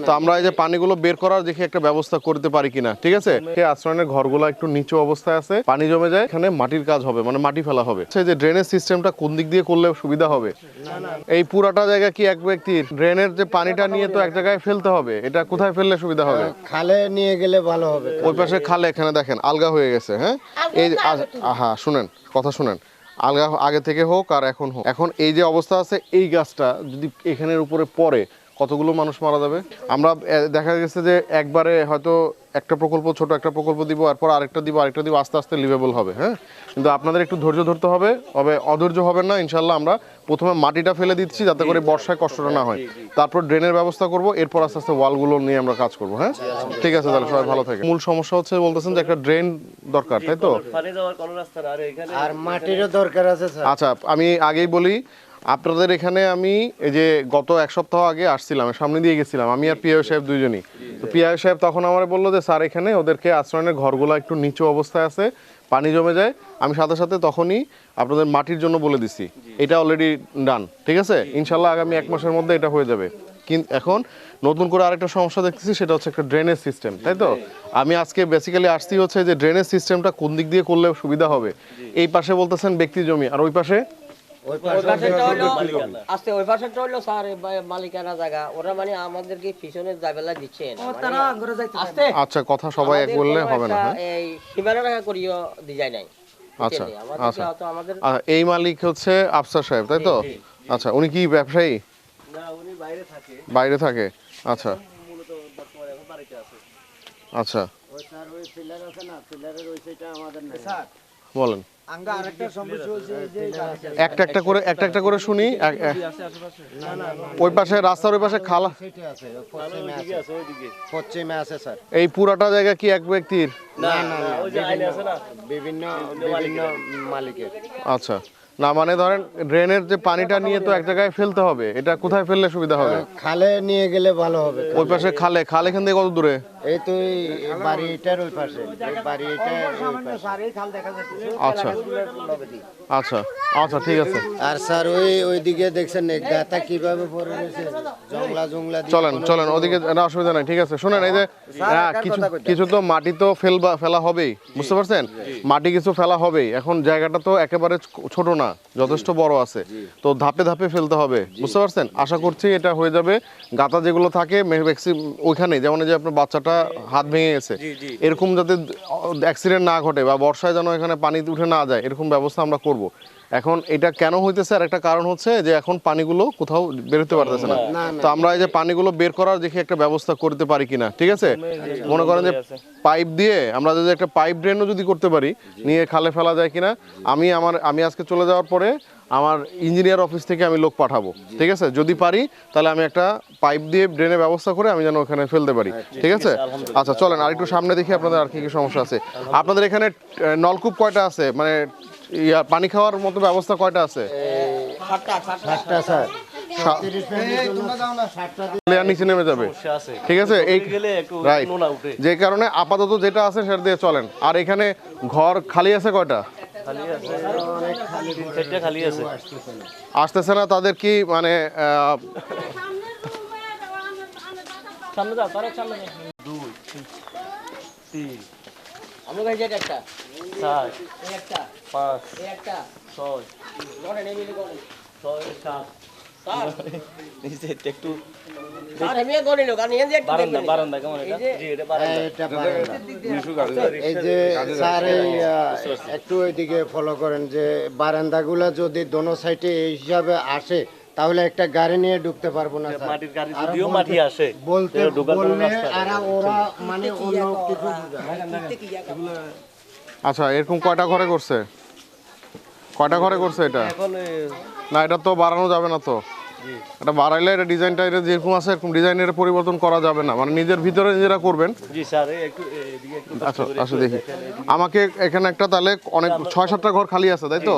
তো আমরা এই যে পানিগুলো বের করার দেখি একটা ব্যবস্থা করতে পারি কিনা, ঠিক আছে? আশ্রয়ের ঘরগুলো একটু নিচু অবস্থায় আছে, পানি জমে যায়, এখানে মাটির কাজ হবে, মানে মাটি ফেলা হবে। যে ড্রেনেজ সিস্টেমটা কোন দিক দিয়ে করলে সুবিধা হবে? এই পুরাটা জায়গা কি এক ব্যক্তির? ড্রেনের যে পানিটা নিয়ে তো এক জায়গায় ফেলতে হবে, এটা কোথায় ফেললে সুবিধা হবে? খালে নিয়ে গেলে ভালো হবে। ওই পাশে খালে, এখানে দেখেন আলগা হয়ে গেছে। হ্যাঁ, এই হ্যাঁ শুনেন, কথা শুনেন, আলগা আগে থেকে হোক আর এখন হোক, এখন এই যে অবস্থা আছে, এই গাছটা যদি এখানের উপরে পড়ে কতগুলো মানুষ মারা যাবে। আমরা দেখা গেছে যে একবারে হয়তো একটা প্রকল্প, ছোট একটা প্রকল্প দিব, এরপর আরেকটা দিব, আস্তে আস্তে লিভেবল হবে। হ্যাঁ, কিন্তু আপনাদের একটু ধৈর্য ধরতে হবে, তবে অধৈর্য হবেন না ইনশাল্লাহ। আমরা প্রথমে মাটিটা ফেলে দিচ্ছি যাতে করে বর্ষায় কষ্টটা না হয়, তারপর ড্রেনের ব্যবস্থা করব, এরপর আস্তে আস্তে ওয়ালগুলো নিয়ে আমরা কাজ করবো। হ্যাঁ, ঠিক আছে, তাহলে সবাই ভালো থাকে। মূল সমস্যা হচ্ছে বলতেছেন যে একটা ড্রেন দরকার, তাই তো? আর মাটিরও দরকার আছে স্যার। আচ্ছা, আমি আগেই বলি, আপনাদের এখানে আমি এই যে গত এক সপ্তাহ আগে আসছিলাম, সামনে দিয়ে গেছিলাম আমি আর পিআই সাহেব দুইজনই। তো পিআই সাহেব তখন আমার বললো যে স্যার এখানে ওদেরকে আশ্রয়ের ঘরগুলো একটু নিচু অবস্থায় আছে, পানি জমে যায়। আমি সাথে সাথে তখনই আপনাদের মাটির জন্য বলে দিছি, এটা অলরেডি ডান, ঠিক আছে? ইনশাল্লাহ আগামী 1 মাসের মধ্যে এটা হয়ে যাবে। কিন্তু এখন নতুন করে আরেকটা সমস্যা দেখতেছি, সেটা হচ্ছে একটা ড্রেনেজ সিস্টেম, তাই তো? আমি আজকে বেসিক্যালি আসছি হচ্ছে যে ড্রেনেজ সিস্টেমটা কোন দিক দিয়ে করলে সুবিধা হবে। এই পাশে বলতেছেন ব্যক্তি জমি, আর ওই পাশে আচ্ছা, কথা সবাই এক বললে হবে না। আচ্ছা আচ্ছা, এই মালিক হচ্ছে আফসার সাহেব, তাই তো? আচ্ছা, উনি কি ব্যবসায়ী? বাইরে থাকে। আচ্ছা আচ্ছা, বলেন। একটা একটা করে শুনি। ওই পাশে রাস্তার ওই পাশে খালা পশ্চিমে আছে স্যার। এই পুরাটা জায়গা কি এক ব্যক্তির? না না, বিভিন্ন মালিকের। আচ্ছা, না মানে ধরেন ড্রেনের যে পানিটা নিয়ে তো এক জায়গায় ফেলতে হবে, এটা কোথায় ফেললে সুবিধা হবে? খালে নিয়ে গেলে ভালো হবে। ওই পাশে খালে, খাল এখান থেকে কত দূরে? এই তো বাড়িটার ওই পাশে, আচ্ছা আচ্ছা আচ্ছা, ঠিক আছে। আর স্যার ওইদিকে দেখছেন গাতা কিভাবে পড়ে রয়েছে, জংলা চলেন ওদিকে, না অসুবিধা নাই, ঠিক আছে। শুনেন, এই যে কিছু তো মাটি তো ফেলা হবেই, বুঝতে পারছেন? মাটি কিছু ফেলা হবেই। এখন জায়গাটা তো একেবারে ছোট না, যথেষ্ট বড় আছে, তো ধাপে ধাপে ফেলতে হবে, বুঝতে পারছেন? আশা করছি এটা হয়ে যাবে। গাতা যেগুলো থাকে ওইখানে, যেমন যে আপনার বাচ্চাটা হাত ভেঙে গেছে, এরকম যাতে অ্যাক্সিডেন্ট না ঘটে বা বর্ষায় যেন এখানে পানি উঠে না যায়, এরকম ব্যবস্থা আমরা করব। এখন এটা কেন হইতেছে, আর একটা কারণ হচ্ছে যে এখন পানিগুলো কোথাও বেরোতে পারতেছে না। তো আমরা এই যে পানিগুলো বের করার দেখি একটা ব্যবস্থা করতে পারি কিনা, ঠিক আছে? মনে করেন যে পাইপ দিয়ে আমরা যদি একটা পাইপ ড্রেনও যদি করতে পারি, নিয়ে খালে ফেলা যায় কিনা। আমি আজকে চলে যাওয়ার পরে আমার ইঞ্জিনিয়ার অফিস থেকে আমি লোক পাঠাবো, ঠিক আছে? যদি পারি তাহলে আমি একটা পাইপ দিয়ে ড্রেনের ব্যবস্থা করে আমি যেন ওখানে ফেলতে পারি, ঠিক আছে? আচ্ছা, চলেন আর একটু সামনে দেখি আপনাদের আর কি কি সমস্যা আছে। আপনাদের এখানে নলকূপ কয়টা আছে, মানে পানি খাওয়ার মতো ব্যবস্থা কয়টা আছে? নিচে নেমে যাবে, ঠিক আছে? এই রাইট, যে কারণে আপাতত যেটা আছে সেটা দিয়ে চলেন। আর এখানে ঘর খালি আছে কয়টা? আসতেছে না, তাদের কি মানে একটু ওইদিকে ফলো করেন যে বারান্দাগুলা যদি দোনো সাইডে এই হিসাবে আসে, তাহলে একটা গাড়ি নিয়ে ঢুকতে পারবো না। বলতে বললে ওরা মানে অন্য কিছু। আচ্ছা, এরকম কয়টা ঘরে করছে এটা? না, এটা তো বাড়ানো যাবে না। তো এটা বাড়াইলে এটা ডিজাইনটা এটা যেরকম আছে এরকম ডিজাইনের পরিবর্তন করা যাবে না, মানে নিজের ভিতরে নিজেরা করবেন। আচ্ছা আচ্ছা, দেখি আমাকে এখানে একটা, তাহলে অনেক 6-7টা ঘর খালি আছে, তাই তো?